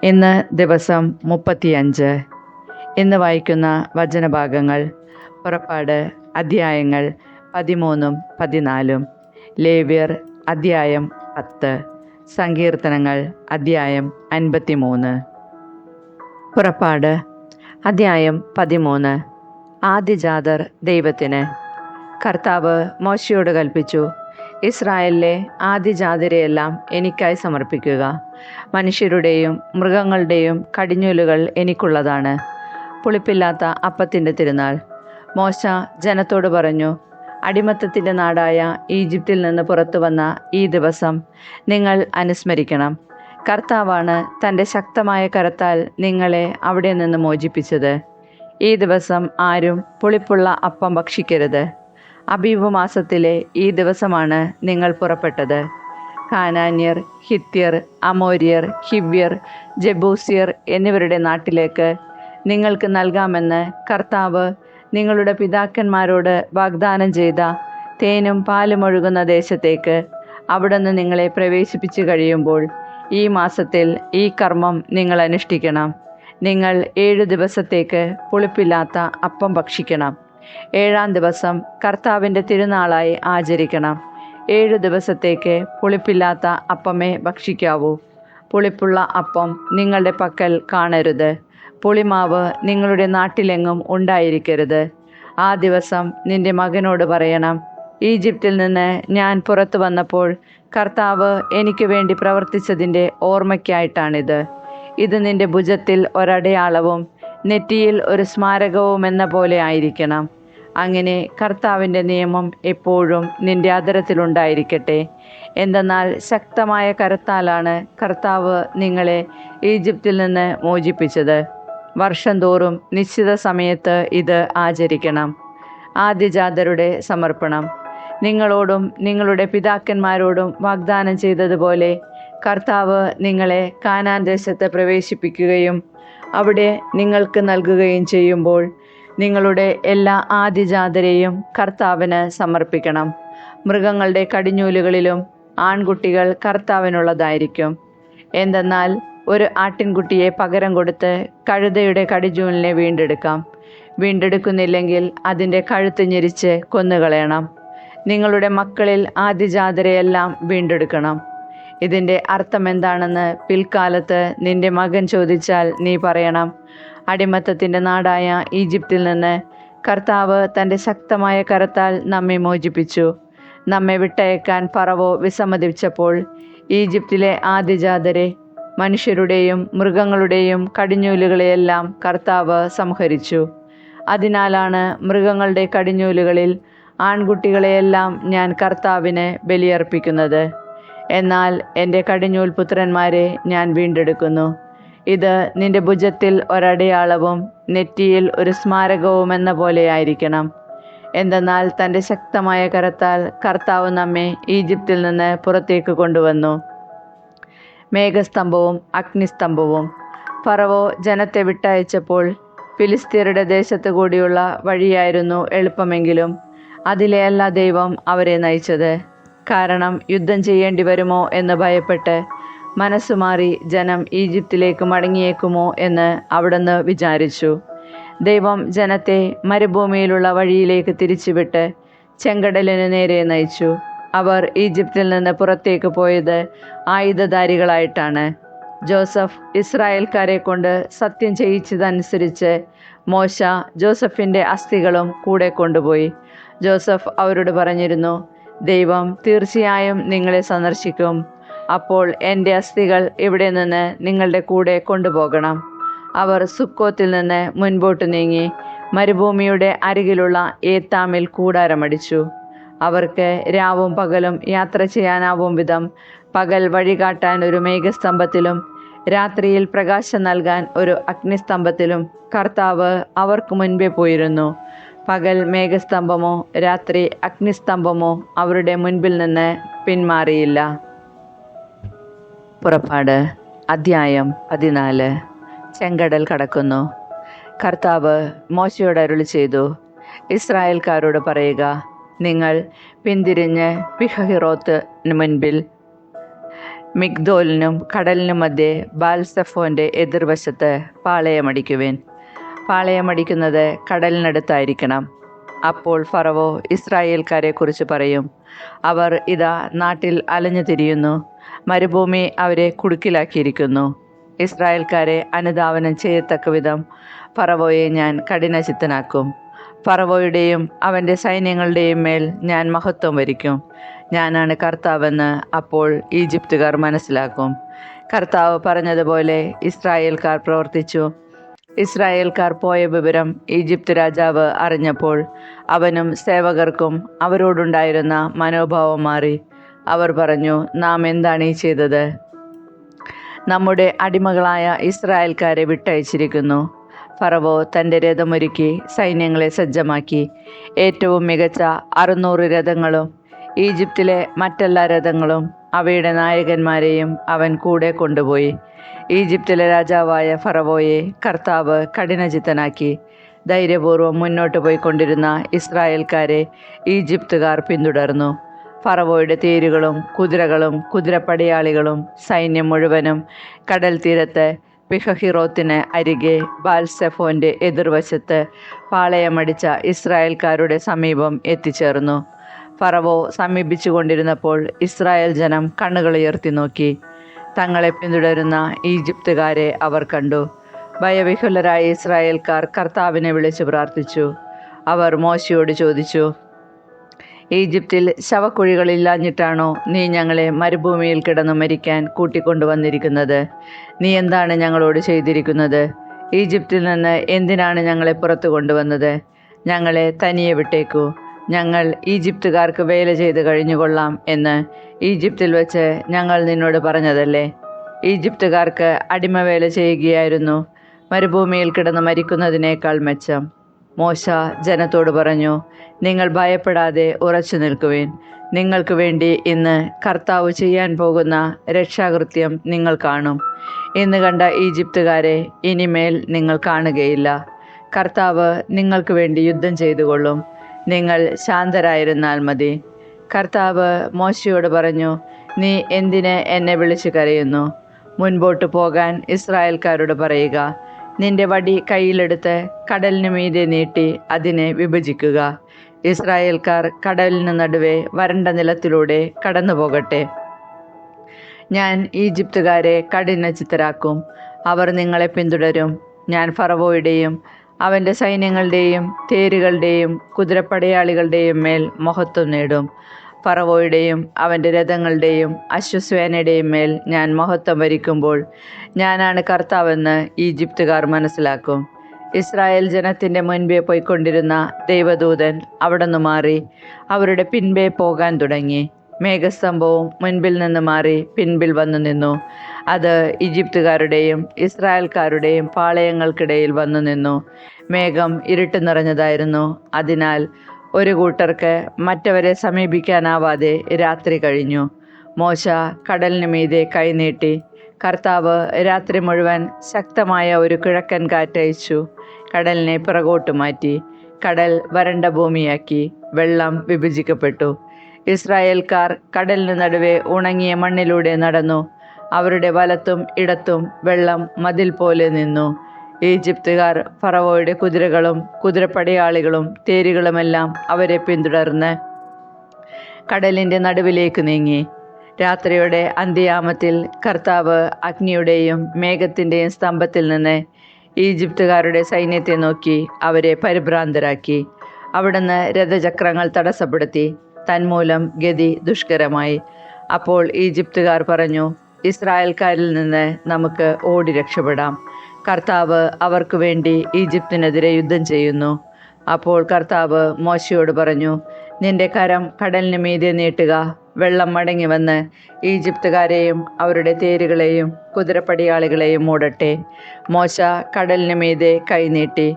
ഇന്ന് ദിവസം 35. ഇന്ന് വായിക്കുന്ന വചനഭാഗങ്ങൾ: പുറപ്പാട് അധ്യായങ്ങൾ 13 14, ലേവ്യർ അധ്യായം 10, സങ്കീർത്തനങ്ങൾ അധ്യായം 53. പുറപ്പാട് അധ്യായം 13. ആദ്യജാതർ ദൈവത്തിന്. കർത്താവ് മോശയോട് കൽപ്പിച്ചു, ഇസ്രായേലിലെ ആദ്യജാതരെയെല്ലാം എനിക്കായി സമർപ്പിക്കുക. മനുഷ്യരുടെയും മൃഗങ്ങളുടെയും കടിഞ്ഞൂലുകൾ എനിക്കുള്ളതാണ്. പുളിപ്പില്ലാത്ത അപ്പത്തിൻ്റെ തിരുനാൾ. മോശ ജനത്തോട് പറഞ്ഞു, അടിമത്തത്തിൻ്റെ നാടായ ഈജിപ്തിൽ നിന്ന് പുറത്തു വന്ന ഈ ദിവസം നിങ്ങൾ അനുസ്മരിക്കണം. കർത്താവാണ് തൻ്റെ ശക്തമായ കരത്താൽ നിങ്ങളെ അവിടെ നിന്ന് മോചിപ്പിച്ചത്. ഈ ദിവസം ആരും പുളിപ്പുള്ള അപ്പം ഭക്ഷിക്കരുത്. അബീബ് മാസത്തിലെ ഈ ദിവസമാണ് നിങ്ങൾ പുറപ്പെട്ടത്. കാനാന്യർ, ഹിത്യർ, അമോര്യർ, ഹിവ്യർ, ജബൂസ്യർ എന്നിവരുടെ നാട്ടിലേക്ക് നിങ്ങൾക്ക് നൽകാമെന്ന് കർത്താവ് നിങ്ങളുടെ പിതാക്കന്മാരോട് വാഗ്ദാനം ചെയ്ത തേനും പാലും ഒഴുകുന്ന ദേശത്തേക്ക് അവിടുന്ന് നിങ്ങളെ പ്രവേശിപ്പിച്ചു കഴിയുമ്പോൾ ഈ മാസത്തിൽ ഈ കർമ്മം നിങ്ങൾ അനുഷ്ഠിക്കണം. നിങ്ങൾ 7 ദിവസത്തേക്ക് പുളിപ്പില്ലാത്ത അപ്പം ഭക്ഷിക്കണം. 7-ാം ദിവസം കർത്താവിൻ്റെ തിരുനാളായി ആചരിക്കണം. 7 ദിവസത്തേക്ക് പുളിപ്പില്ലാത്ത അപ്പമേ ഭക്ഷിക്കാവൂ. പുളിപ്പുള്ള അപ്പം നിങ്ങളുടെ പക്കൽ കാണരുത്. പുളിമാവ് നിങ്ങളുടെ നാട്ടിലെങ്ങും ഉണ്ടായിരിക്കരുത്. ആ ദിവസം നിന്റെ മകനോട് പറയണം, ഈജിപ്തിൽ നിന്ന് ഞാൻ പുറത്തു വന്നപ്പോൾ കർത്താവ് എനിക്ക് വേണ്ടി പ്രവർത്തിച്ചതിൻ്റെ ഓർമ്മയ്ക്കായിട്ടാണിത്. ഇത് നിന്റെ ഭുജത്തിൽ ഒരടയാളവും നെറ്റിയിൽ ഒരു സ്മാരകവും എന്ന പോലെ ആയിരിക്കണം. അങ്ങനെ കർത്താവിൻ്റെ നിയമം എപ്പോഴും നിന്റെ അധരത്തിലുണ്ടായിരിക്കട്ടെ. എന്തെന്നാൽ ശക്തമായ കരത്താലാണ് കർത്താവ് നിങ്ങളെ ഈജിപ്തിൽ നിന്ന് മോചിപ്പിച്ചത്. വർഷം തോറും നിശ്ചിത സമയത്ത് ഇത് ആചരിക്കണം. ആദ്യജാതരുടെ സമർപ്പണം. നിങ്ങളോടും നിങ്ങളുടെ പിതാക്കന്മാരോടും വാഗ്ദാനം ചെയ്തതുപോലെ കർത്താവ് നിങ്ങളെ കാനാൻ ദേശത്ത് പ്രവേശിപ്പിക്കുകയും അവിടെ നിങ്ങൾക്ക് നൽകുകയും ചെയ്യുമ്പോൾ നിങ്ങളുടെ എല്ലാ ആദ്യജാതരെയും കർത്താവിന് സമർപ്പിക്കണം. മൃഗങ്ങളുടെ കടിഞ്ഞൂലുകളിലും ആൺകുട്ടികൾ കർത്താവിനുള്ളതായിരിക്കും. എന്തെന്നാൽ ഒരു ആട്ടിൻകുട്ടിയെ പകരം കൊടുത്ത് കഴുതയുടെ കടിഞ്ഞൂലിനെ വീണ്ടെടുക്കാം. വീണ്ടെടുക്കുന്നില്ലെങ്കിൽ അതിൻ്റെ കഴുത്ത് ഞെരിച്ച് കൊന്നുകളയണം. നിങ്ങളുടെ മക്കളിൽ ആദ്യജാതരെയെല്ലാം വീണ്ടെടുക്കണം. ഇതിൻ്റെ അർത്ഥമെന്താണെന്ന് പിൽക്കാലത്ത് നിന്റെ മകൻ ചോദിച്ചാൽ നീ പറയണം, അടിമത്തത്തിൻ്റെ നാടായ ഈജിപ്തിൽ നിന്ന് കർത്താവ് തൻ്റെ ശക്തമായ കരത്താൽ നമ്മെ മോചിപ്പിച്ചു. നമ്മെ വിട്ടയക്കാൻ ഫറവോ വിസമ്മതിച്ചപ്പോൾ ഈജിപ്തിലെ ആദ്യജാതരെ, മനുഷ്യരുടെയും മൃഗങ്ങളുടെയും കടിഞ്ഞൂലുകളെയെല്ലാം കർത്താവ് സംഹരിച്ചു. അതിനാലാണ് മൃഗങ്ങളുടെ കടിഞ്ഞൂലുകളിൽ ആൺകുട്ടികളെയെല്ലാം ഞാൻ കർത്താവിന് ബലിയർപ്പിക്കുന്നത്. എന്നാൽ എൻ്റെ കടിഞ്ഞൂൽ പുത്രന്മാരെ ഞാൻ വീണ്ടെടുക്കുന്നു. ഇത് നിന്റെ ഭുജത്തിൽ ഒരടയാളവും നെറ്റിയിൽ ഒരു സ്മാരകവും എന്ന പോലെയായിരിക്കണം. എന്തെന്നാൽ തൻ്റെ ശക്തമായ കരത്താൽ കർത്താവ് നമ്മെ ഈജിപ്തിൽ നിന്ന് പുറത്തേക്ക് കൊണ്ടുവന്നു. മേഘസ്തംഭവും അഗ്നിസ്തംഭവും. ഫറവോ ജനത്തെ വിട്ടയച്ചപ്പോൾ ഫിലിസ്ത്യരുടെ ദേശത്ത് കൂടിയുള്ള വഴിയായിരുന്നു എളുപ്പമെങ്കിലും അതിലെയല്ല ദൈവം അവരെ നയിച്ചത്. കാരണം യുദ്ധം ചെയ്യേണ്ടി വരുമോ എന്ന് ഭയപ്പെട്ട് മനസ്സുമാറി ജനം ഈജിപ്തിലേക്ക് മടങ്ങിയേക്കുമോ എന്ന് അവിടുന്ന് വിചാരിച്ചു. ദൈവം ജനത്തെ മരുഭൂമിയിലുള്ള വഴിയിലേക്ക് തിരിച്ചുവിട്ട് ചെങ്കടലിന് നേരെ നയിച്ചു. അവർ ഈജിപ്തിൽ നിന്ന് പുറത്തേക്ക് പോയത് ആയുധധാരികളായിട്ടാണ്. ജോസഫ് ഇസ്രായേൽക്കാരെ കൊണ്ട് സത്യം ചെയ്യിച്ചതനുസരിച്ച് മോശ ജോസഫിൻ്റെ അസ്ഥികളും കൂടെ കൊണ്ടുപോയി. ജോസഫ് അവരോട് പറഞ്ഞിരുന്നു, ദൈവം തീർച്ചയായും നിങ്ങളെ സന്ദർശിക്കും. അപ്പോൾ എൻ്റെ അസ്ഥികൾ ഇവിടെ നിന്ന് നിങ്ങളുടെ കൂടെ കൊണ്ടുപോകണം. അവർ സുക്കോത്തിൽ നിന്ന് മുൻപോട്ട് നീങ്ങി മരുഭൂമിയുടെ അരികിലുള്ള ഏത്താമിൽ കൂടാരമടിച്ചു. അവർക്ക് രാവും പകലും യാത്ര ചെയ്യാനാവും വിധം പകൽ വഴികാട്ടാൻ ഒരു മേഘസ്തംഭത്തിലും രാത്രിയിൽ പ്രകാശം നൽകാൻ ഒരു അഗ്നിസ്തംഭത്തിലും കർത്താവ് അവർക്ക് മുൻപേ പോയിരുന്നു. പകൽ മേഘസ്തംഭമോ രാത്രി അഗ്നിസ്തംഭമോ അവരുടെ മുൻപിൽ നിന്ന് പിന്മാറിയില്ല. പുറപ്പാട് അധ്യായം 14. ചെങ്കടൽ കടക്കുന്നു. കർത്താവ് മോശയോട് അരുളി ചെയ്തു, ഇസ്രായേൽക്കാരോട് പറയുക, നിങ്ങൾ പിന്തിരിഞ്ഞ് പിഹഹിറോത്തിന് മുൻപിൽ മിഗ്ദോലിനും കടലിനും മധ്യേ ബാൽസെഫോൻ്റെ എതിർവശത്ത് പാളയമടിക്കുവിൻ. പാളയമടിക്കുന്നത് കടലിനടുത്തായിരിക്കണം. അപ്പോൾ ഫറവോ ഇസ്രായേൽക്കാരെക്കുറിച്ച് പറയും, അവർ ഇതാ നാട്ടിൽ അലഞ്ഞു തിരിയുന്നു, മരുഭൂമി അവരെ കുടുക്കിലാക്കിയിരിക്കുന്നു. ഇസ്രായേൽക്കാരെ അനുധാവനം ചെയ്യത്തക്ക വിധം ഫറവോയെ ഞാൻ കഠിനചിത്തനാക്കും. ഫറവോയുടെയും അവൻ്റെ സൈന്യങ്ങളുടെയും മേൽ ഞാൻ മഹത്വം വരിക്കും. ഞാനാണ് കർത്താവെന്ന് അപ്പോൾ ഈജിപ്തുകാർ മനസ്സിലാക്കും. കർത്താവ് പറഞ്ഞതുപോലെ ഇസ്രായേൽക്കാർ പ്രവർത്തിച്ചു. ഇസ്രായേൽക്കാർ പോയ വിവരം ഈജിപ്ത് രാജാവ് അറിഞ്ഞപ്പോൾ അവനും സേവകർക്കും അവരോടുണ്ടായിരുന്ന മനോഭാവം മാറി. അവർ പറഞ്ഞു, നാം എന്താണ് ഈ ചെയ്തത്? നമ്മുടെ അടിമകളായ ഇസ്രായേൽക്കാരെ വിട്ടയച്ചിരിക്കുന്നു. ഫറവോ തൻ്റെ രഥമൊരുക്കി സൈന്യങ്ങളെ സജ്ജമാക്കി. ഏറ്റവും മികച്ച 600 രഥങ്ങളും ഈജിപ്തിലെ മറ്റെല്ലാ രഥങ്ങളും അവയുടെ നായകന്മാരെയും അവൻ കൂടെ കൊണ്ടുപോയി. ഈജിപ്തിലെ രാജാവായ ഫറവോയെ കർത്താവ് കഠിനചിത്തനാക്കി. ധൈര്യപൂർവ്വം മുന്നോട്ട് പോയിക്കൊണ്ടിരുന്ന ഇസ്രായേൽക്കാരെ ഈജിപ്തുകാർ പിന്തുടർന്നു. ഫറവോയുടെ തേരുകളും കുതിരകളും കുതിരപ്പടയാളികളും സൈന്യം മുഴുവനും കടൽ തീരത്ത് പിഹഹിറോത്തിന് അരികെ ബാൽസെഫോൻ്റെ എതിർവശത്ത് പാളയമടിച്ച ഇസ്രായേൽക്കാരുടെ സമീപം എത്തിച്ചേർന്നു. ഫറവോ സമീപിച്ചു കൊണ്ടിരുന്നപ്പോൾ ഇസ്രായേൽ ജനം കണ്ണുകളുയർത്തി നോക്കി. തങ്ങളെ പിന്തുടരുന്ന ഈജിപ്തുകാരെ അവർ കണ്ടു. ഭയവിഹുലരായ ഇസ്രായേൽക്കാർ കർത്താവിനെ വിളിച്ചു പ്രാർത്ഥിച്ചു. അവർ മോശയോട് ചോദിച്ചു, ഈജിപ്തിൽ ശവക്കുഴികളില്ലാഞ്ഞിട്ടാണോ നീ ഞങ്ങളെ മരുഭൂമിയിൽ കിടന്നു മരിക്കാൻ കൂട്ടിക്കൊണ്ടുവന്നിരിക്കുന്നത്? നീ എന്താണ് ഞങ്ങളോട് ചെയ്തിരിക്കുന്നത്? ഈജിപ്തിൽ നിന്ന് എന്തിനാണ് ഞങ്ങളെ പുറത്തു കൊണ്ടുവന്നത്? ഞങ്ങളെ തനിയെ വിട്ടേക്കൂ. ഞങ്ങൾ ഈജിപ്തുകാർക്ക് വേല ചെയ്ത് കഴിഞ്ഞുകൊള്ളാം എന്ന് ഈജിപ്തിൽ വെച്ച് ഞങ്ങൾ നിന്നോട് പറഞ്ഞതല്ലേ? ഈജിപ്തുകാർക്ക് അടിമവേല ചെയ്യുകയായിരുന്നു മരുഭൂമിയിൽ കിടന്ന് മരിക്കുന്നതിനേക്കാൾ മെച്ചം. മോശ ജനത്തോട് പറഞ്ഞു, നിങ്ങൾ ഭയപ്പെടാതെ ഉറച്ചു നിൽക്കുവിൻ. നിങ്ങൾക്ക് വേണ്ടി ഇന്ന് കർത്താവ് ചെയ്യാൻ പോകുന്ന രക്ഷാകൃത്യം നിങ്ങൾ കാണും. ഇന്ന് കണ്ട ഈജിപ്തുകാരെ ഇനിമേൽ നിങ്ങൾ കാണുകയില്ല. കർത്താവ് നിങ്ങൾക്ക് വേണ്ടി യുദ്ധം ചെയ്തുകൊള്ളും. നിങ്ങൾ ശാന്തരായിരുന്നാൽ മതി. കർത്താവ് മോശയോട് പറഞ്ഞു, നീ എന്തിന് എന്നെ വിളിച്ചു കരയുന്നു? മുൻപോട്ട് പോകാൻ ഇസ്രായേൽക്കാരോട് പറയുക. നിന്റെ വടി കയ്യിലെടുത്ത് കടലിന് മീതെ നീട്ടി അതിനെ വിഭജിക്കുക. ഇസ്രായേൽക്കാർ കടലിന് നടുവെ വരണ്ട നിലത്തിലൂടെ കടന്നു പോകട്ടെ. ഞാൻ ഈജിപ്തുകാരെ കഠിനചിത്തരാക്കും. അവർ നിങ്ങളെ പിന്തുടരും. ഞാൻ ഫറവോയുടെയും അവൻ്റെ സൈന്യങ്ങളുടെയും തേരുകളുടെയും കുതിരപ്പടയാളികളുടെയും മേൽ മഹത്വം നേടും. ഫറവോയുടെയും അവൻ്റെ രഥങ്ങളുടെയും അശ്വസേനയുടെയും മേൽ ഞാൻ മഹത്വം വരിക്കുമ്പോൾ ഞാനാണ് കർത്താവെന്ന് ഈജിപ്തുകാർ മനസ്സിലാക്കും. ഇസ്രായേൽ ജനത്തിൻ്റെ മുൻപേ പോയിക്കൊണ്ടിരുന്ന ദൈവദൂതൻ അവിടുന്ന് മാറി അവരുടെ പിൻപേ പോകാൻ തുടങ്ങി. മേഘസ്തംഭവും മുൻപിൽ നിന്ന് മാറി പിൻപിൽ വന്നു നിന്നു. അത് ഈജിപ്തുകാരുടെയും ഇസ്രായേൽക്കാരുടെയും പാളയങ്ങൾക്കിടയിൽ വന്നു നിന്നു. മേഘം ഇരുട്ട് നിറഞ്ഞതായിരുന്നു. അതിനാൽ ഒരു കൂട്ടർക്ക് മറ്റവരെ സമീപിക്കാനാവാതെ രാത്രി കഴിഞ്ഞു. മോശ കടലിന് മീതെ കൈനീട്ടി. കർത്താവ് രാത്രി മുഴുവൻ ശക്തമായ ഒരു കിഴക്കൻ കാറ്റയച്ചു. കടലിനെ പിറകോട്ട് മാറ്റി. കടൽ വരണ്ട ഭൂമിയാക്കി. വെള്ളം വിഭജിക്കപ്പെട്ടു. ഇസ്രായേൽക്കാർ കടലിന് നടുവെ ഉണങ്ങിയ മണ്ണിലൂടെ നടന്നു. അവരുടെ വലത്തും ഇടത്തും വെള്ളം മതിൽ പോലെ നിന്നു. ഈജിപ്തുകാർ ഫറവോയുടെ കുതിരകളും കുതിരപ്പടയാളികളും തേരുകളുമെല്ലാം അവരെ പിന്തുടർന്ന് കടലിൻ്റെ നടുവിലേക്ക് നീങ്ങി. രാത്രിയുടെ അന്ത്യയാമത്തിൽ കർത്താവ് അഗ്നിയുടെയും മേഘത്തിൻ്റെയും സ്തംഭത്തിൽ നിന്ന് ഈജിപ്തുകാരുടെ സൈന്യത്തെ നോക്കി അവരെ പരിഭ്രാന്തരാക്കി. അവിടുന്ന് രഥചക്രങ്ങൾ തടസ്സപ്പെടുത്തി. തന്മൂലം ഗതി ദുഷ്കരമായി. അപ്പോൾ ഈജിപ്തുകാർ പറഞ്ഞു, ഇസ്രായേൽക്കാരിൽ നിന്ന് നമുക്ക് ഓടി രക്ഷപ്പെടാം. കർത്താവ് അവർക്ക് വേണ്ടി ഈജിപ്തിനെതിരെ യുദ്ധം ചെയ്യുന്നു. അപ്പോൾ കർത്താവ് മോശയോട് പറഞ്ഞു, നിന്റെ കരം കടലിന് മീതെ നീട്ടുക. വെള്ളം മടങ്ങി വന്ന് ഈജിപ്തുകാരെയും അവരുടെ തേരുകളെയും കുതിരപ്പടയാളികളെയും മൂടട്ടെ. മോശ കടലിന് മീതെ കൈനീട്ടി.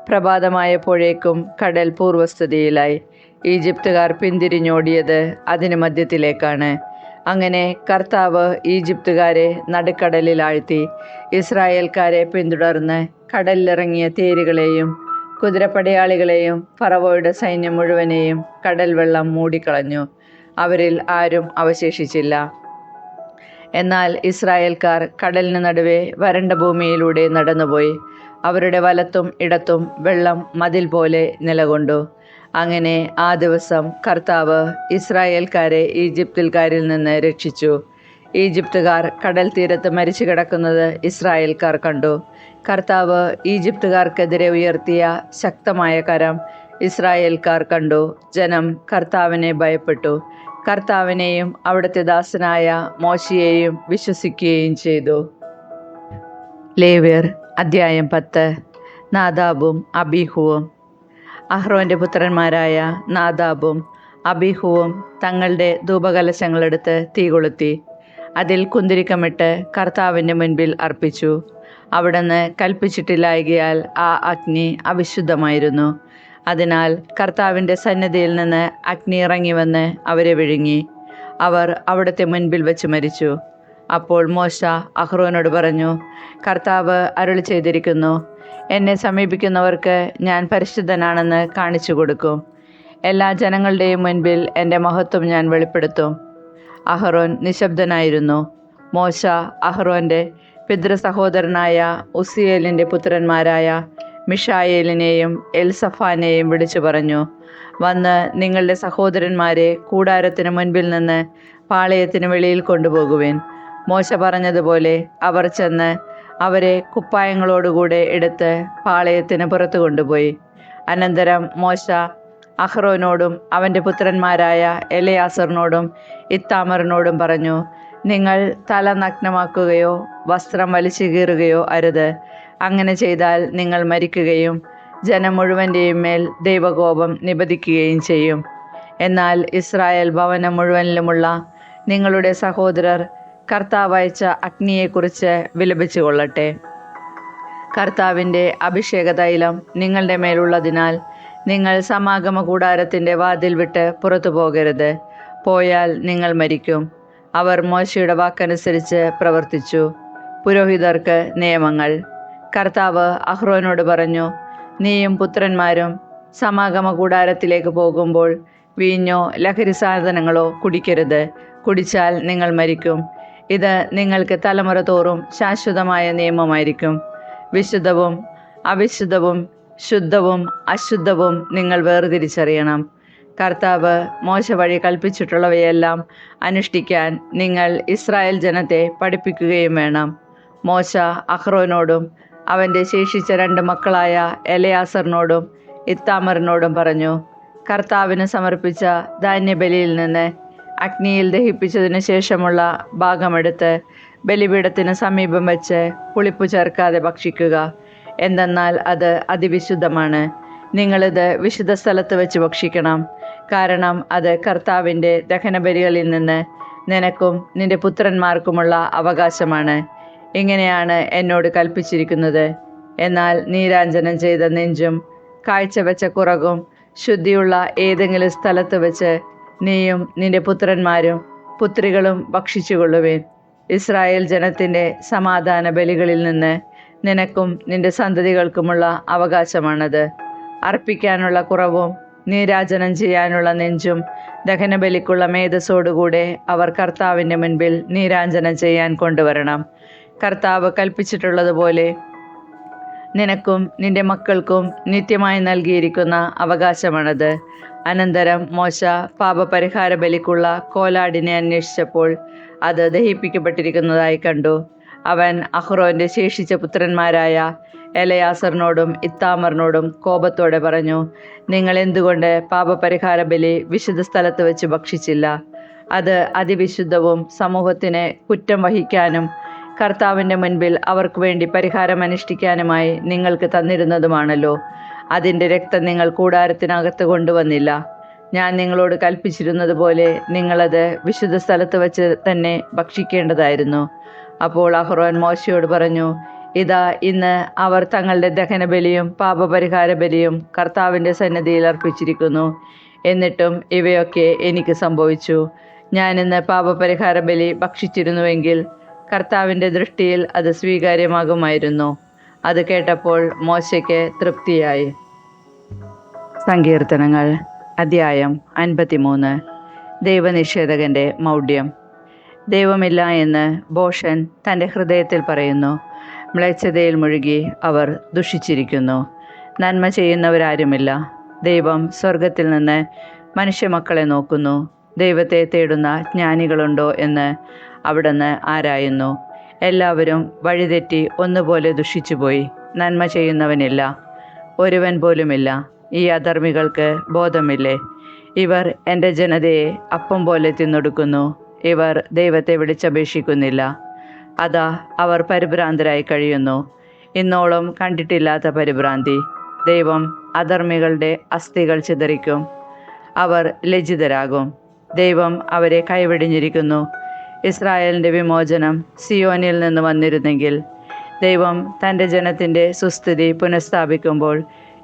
പ്രഭാതമായപ്പോഴേക്കും കടൽ പൂർവ്വസ്ഥിതിയിലായി. ഈജിപ്തുകാർ പിന്തിരിഞ്ഞോടിയത് അതിന് മധ്യത്തിലേക്കാണ്. അങ്ങനെ കർത്താവ് ഈജിപ്തുകാരെ നടുക്കടലിൽ ആഴ്ത്തി. ഇസ്രായേൽക്കാരെ പിന്തുടർന്ന് കടലിലിറങ്ങിയ തേരുകളെയും കുതിരപ്പടയാളികളെയും ഫറവോയുടെ സൈന്യം മുഴുവനെയും കടൽ വെള്ളം മൂടിക്കളഞ്ഞു. അവരിൽ ആരും അവശേഷിച്ചില്ല. എന്നാൽ ഇസ്രായേൽക്കാർ കടലിന് നടുവെ വരണ്ട ഭൂമിയിലൂടെ നടന്നുപോയി. അവരുടെ വലത്തും ഇടത്തും വെള്ളം മതിൽ പോലെ നിലകൊണ്ടു. അങ്ങനെ ആ ദിവസം കർത്താവ് ഇസ്രായേൽക്കാരെ ഈജിപ്തിൽക്കാരിൽ നിന്ന് രക്ഷിച്ചു. ഈജിപ്തുകാർ കടൽ തീരത്ത് മരിച്ചു കിടക്കുന്നത് ഇസ്രായേൽക്കാർ കണ്ടു. കർത്താവ് ഈജിപ്തുകാർക്കെതിരെ ഉയർത്തിയ ശക്തമായ കരം ഇസ്രായേൽക്കാർ കണ്ടു. ജനം കർത്താവിനെ ഭയപ്പെട്ടു. കർത്താവിനെയും അവിടുത്തെ ദാസനായ മോശയെയും വിശ്വസിക്കുകയും ചെയ്തു. ലേവ്യർ അധ്യായം 10. നാദാബും അബീഹുവും. അഹ്റോന്റെ പുത്രന്മാരായ നാദാബും അബീഹുവും തങ്ങളുടെ ധൂപകലശങ്ങളെടുത്ത് തീ കൊളുത്തി അതിൽ കുന്തിരിക്കമിട്ട് കർത്താവിൻ്റെ മുൻപിൽ അർപ്പിച്ചു. അവിടുന്ന് കൽപ്പിച്ചിട്ടില്ലായകയാൽ ആ അഗ്നി അവിശുദ്ധമായിരുന്നു. അതിനാൽ കർത്താവിൻ്റെ സന്നിധിയിൽ നിന്ന് അഗ്നി ഇറങ്ങി വന്ന് അവരെ വിഴുങ്ങി. അവർ അവിടുത്തെ മുൻപിൽ വെച്ച് മരിച്ചു. അപ്പോൾ മോശ അഹ്റോനോട് പറഞ്ഞു, കർത്താവ് അരുളി ചെയ്തിരിക്കുന്നു, എന്നെ സമീപിക്കുന്നവർക്ക് ഞാൻ പരിശുദ്ധനാണെന്ന് കാണിച്ചു കൊടുക്കും. എല്ലാ ജനങ്ങളുടെയും മുൻപിൽ എൻ്റെ മഹത്വം ഞാൻ വെളിപ്പെടുത്തും. അഹ്റോൻ നിശബ്ദനായിരുന്നു. മോശ അഹ്റോൻ്റെ പിതൃസഹോദരനായ ഉസിയേലിൻ്റെ പുത്രന്മാരായ മിഷായേലിനെയും എൽസഫാനെയും വിളിച്ചു പറഞ്ഞു, വന്ന് നിങ്ങളുടെ സഹോദരന്മാരെ കൂടാരത്തിന് മുൻപിൽ നിന്ന് പാളയത്തിന് വെളിയിൽ കൊണ്ടുപോകുവിൻ. മോശ പറഞ്ഞതുപോലെ അവർ ചെന്ന് അവരെ കുപ്പായങ്ങളോടുകൂടെ എടുത്ത് പാളയത്തിന് പുറത്തു കൊണ്ടുപോയി. അനന്തരം മോശ അഹ്റോനോടും അവൻ്റെ പുത്രന്മാരായ എലയാസറിനോടും ഇത്താമറിനോടും പറഞ്ഞു, നിങ്ങൾ തല നഗ്നമാക്കുകയോ വസ്ത്രം വലിച്ചു കീറുകയോ അരുത്. അങ്ങനെ ചെയ്താൽ നിങ്ങൾ മരിക്കുകയും ജനം മുഴുവൻ്റെയും മേൽ ദൈവകോപം നിപതിക്കുകയും ചെയ്യും. എന്നാൽ ഇസ്രായേൽ ഭവനം മുഴുവനിലുമുള്ള നിങ്ങളുടെ സഹോദരർ കർത്താവ് അയച്ച അഗ്നിയെക്കുറിച്ച് വിലപിച്ചു കൊള്ളട്ടെ. കർത്താവിൻ്റെ അഭിഷേക തൈലം നിങ്ങളുടെ മേലുള്ളതിനാൽ നിങ്ങൾ സമാഗമ കൂടാരത്തിൻ്റെ വാതിൽ വിട്ട് പുറത്തു പോകരുത്. പോയാൽ നിങ്ങൾ മരിക്കും. അവർ മോശയുടെ വാക്കനുസരിച്ച് പ്രവർത്തിച്ചു. പുരോഹിതർക്ക് നിയമങ്ങൾ. കർത്താവ് അഹ്റോനോട് പറഞ്ഞു, നീയും പുത്രന്മാരും സമാഗമ കൂടാരത്തിലേക്ക് പോകുമ്പോൾ വീഞ്ഞോ ലഹരി സാധനങ്ങളോ കുടിക്കരുത്. കുടിച്ചാൽ നിങ്ങൾ മരിക്കും. ഇത് നിങ്ങൾക്ക് തലമുറ തോറും ശാശ്വതമായ നിയമമായിരിക്കും. വിശുദ്ധവും അവിശുദ്ധവും ശുദ്ധവും അശുദ്ധവും നിങ്ങൾ വേർതിരിച്ചറിയണം. കർത്താവ് മോശ വഴി കൽപ്പിച്ചിട്ടുള്ളവയെല്ലാം അനുഷ്ഠിക്കാൻ നിങ്ങൾ ഇസ്രായേൽ ജനത്തെ പഠിപ്പിക്കുകയും വേണം. മോശ അഹ്റോനോടും അവൻ്റെ ശേഷിച്ച 2 മക്കളായ എലയാസറിനോടും ഇത്താമറിനോടും പറഞ്ഞു, കർത്താവിന് സമർപ്പിച്ച ധാന്യബലിയിൽ നിന്ന് അഗ്നിയിൽ ദഹിപ്പിച്ചതിന് ശേഷമുള്ള ഭാഗമെടുത്ത് ബലിപീഠത്തിന് സമീപം വെച്ച് പുളിപ്പു ചേർക്കാതെ ഭക്ഷിക്കുക. എന്തെന്നാൽ അത് അതിവിശുദ്ധമാണ്. നിങ്ങളിത് വിശുദ്ധ സ്ഥലത്ത് വെച്ച് ഭക്ഷിക്കണം. കാരണം അത് കർത്താവിൻ്റെ ദഹനബലികളിൽ നിന്ന് നിനക്കും നിന്റെ പുത്രന്മാർക്കുമുള്ള അവകാശമാണ്. ഇങ്ങനെയാണ് എന്നോട് കൽപ്പിച്ചിരിക്കുന്നത്. എന്നാൽ നീരാഞ്ജനം ചെയ്ത നെഞ്ചും കാഴ്ചവെച്ച കുറകും ശുദ്ധിയുള്ള ഏതെങ്കിലും സ്ഥലത്ത് വെച്ച് നീയും നിന്റെ പുത്രന്മാരും പുത്രികളും ഭക്ഷിച്ചുകൊള്ളുവേൻ. ഇസ്രായേൽ ജനത്തിൻ്റെ സമാധാന ബലികളിൽ നിന്ന് നിനക്കും നിന്റെ സന്തതികൾക്കുമുള്ള അവകാശമാണത്. അർപ്പിക്കാനുള്ള കുറവും നീരാജനം ചെയ്യാനുള്ള നെഞ്ചും ദഹനബലിക്കുള്ള മേധസ്സോടുകൂടെ അവർ കർത്താവിൻ്റെ മുൻപിൽ നീരാഞ്ജനം ചെയ്യാൻ കൊണ്ടുവരണം. കർത്താവ് കൽപ്പിച്ചിട്ടുള്ളതുപോലെ നിനക്കും നിന്റെ മക്കൾക്കും നിത്യമായി നൽകിയിരിക്കുന്ന അവകാശമാണത്. അനന്തരം മോശ പാപപരിഹാര ബലിക്കുള്ള കോലാടിനെ അന്വേഷിച്ചപ്പോൾ അത് ദഹിപ്പിക്കപ്പെട്ടിരിക്കുന്നതായി കണ്ടു. അവൻ അഹ്റോൻ്റെ ശേഷിച്ച പുത്രന്മാരായ എലയാസറിനോടും ഇത്താമറിനോടും കോപത്തോടെ പറഞ്ഞു, നിങ്ങൾ എന്തുകൊണ്ട് പാപപരിഹാര ബലി വിശുദ്ധ സ്ഥലത്ത് വെച്ച് ഭക്ഷിച്ചില്ല? അത് അതിവിശുദ്ധവും സമൂഹത്തിന് കുറ്റം വഹിക്കാനും കർത്താവിൻ്റെ മുൻപിൽ അവർക്ക് വേണ്ടി പരിഹാരം അനുഷ്ഠിക്കാനുമായി നിങ്ങൾക്ക് തന്നിരുന്നതുമാണല്ലോ. അതിൻ്റെ രക്തം നിങ്ങൾ കൂടാരത്തിനകത്ത് കൊണ്ടുവന്നില്ല. ഞാൻ നിങ്ങളോട് കൽപ്പിച്ചിരുന്നത് പോലെ നിങ്ങളത് വിശുദ്ധ സ്ഥലത്ത് വെച്ച് തന്നെ ഭക്ഷിക്കേണ്ടതായിരുന്നു. അപ്പോൾ അഹ്റോൻ മോശയോട് പറഞ്ഞു, ഇതാ ഇന്ന് അവർ തങ്ങളുടെ ദഹനബലിയും പാപപരിഹാര ബലിയും കർത്താവിൻ്റെ സന്നിധിയിൽ അർപ്പിച്ചിരിക്കുന്നു. എന്നിട്ടും ഇവയൊക്കെ എനിക്ക് സംഭവിച്ചു. ഞാൻ ഇന്ന് പാപപരിഹാര ബലി ഭക്ഷിച്ചിരുന്നുവെങ്കിൽ കർത്താവിൻ്റെ ദൃഷ്ടിയിൽ അത് സ്വീകാര്യമാകുമായിരുന്നു. അത് കേട്ടപ്പോൾ മോശയ്ക്ക് തൃപ്തിയായി. സങ്കീർത്തനങ്ങൾ അധ്യായം 53. ദൈവനിഷേധകൻ്റെ മൗഢ്യം. ദൈവമില്ല എന്ന് ഭോഷൻ തൻ്റെ ഹൃദയത്തിൽ പറയുന്നു. മ്ലേച്ഛതയിൽ മുഴുകി അവർ ദുഷിച്ചിരിക്കുന്നു. നന്മ ചെയ്യുന്നവരാരുമില്ല. ദൈവം സ്വർഗത്തിൽ നിന്ന് മനുഷ്യമക്കളെ നോക്കുന്നു. ദൈവത്തെ തേടുന്ന ജ്ഞാനികളുണ്ടോ എന്ന് അവിടുന്ന് ആരായുന്നു. എല്ലാവരും വഴിതെറ്റി ഒന്നുപോലെ ദുഷിച്ചുപോയി. നന്മ ചെയ്യുന്നവനില്ല, ഒരുവൻ പോലുമില്ല. ഈ അധർമ്മികൾക്ക് ബോധമില്ലേ? ഇവർ എൻ്റെ ജനതയെ അപ്പം പോലെ തിന്നൊടുക്കുന്നു. ഇവർ ദൈവത്തെ വിളിച്ചപേക്ഷിക്കുന്നില്ല. അതാ അവർ പരിഭ്രാന്തരായി കഴിയുന്നു. ഇന്നോളം കണ്ടിട്ടില്ലാത്ത പരിഭ്രാന്തി. ദൈവം അധർമ്മികളുടെ അസ്ഥികൾ ചിതറിക്കും. അവർ ലജ്ജിതരാകും. ദൈവം അവരെ കൈവെടിഞ്ഞിരിക്കുന്നു. ഇസ്രായേലിൻ്റെ വിമോചനം സിയോനിൽ നിന്ന് വന്നിരുന്നെങ്കിൽ. ദൈവം തൻ്റെ ജനത്തിൻ്റെ സുസ്ഥിതി പുനഃസ്ഥാപിക്കുമ്പോൾ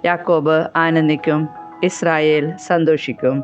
യാക്കോബ് ആനന്ദിക്കും, ഇസ്രായേൽ സന്തോഷിക്കും.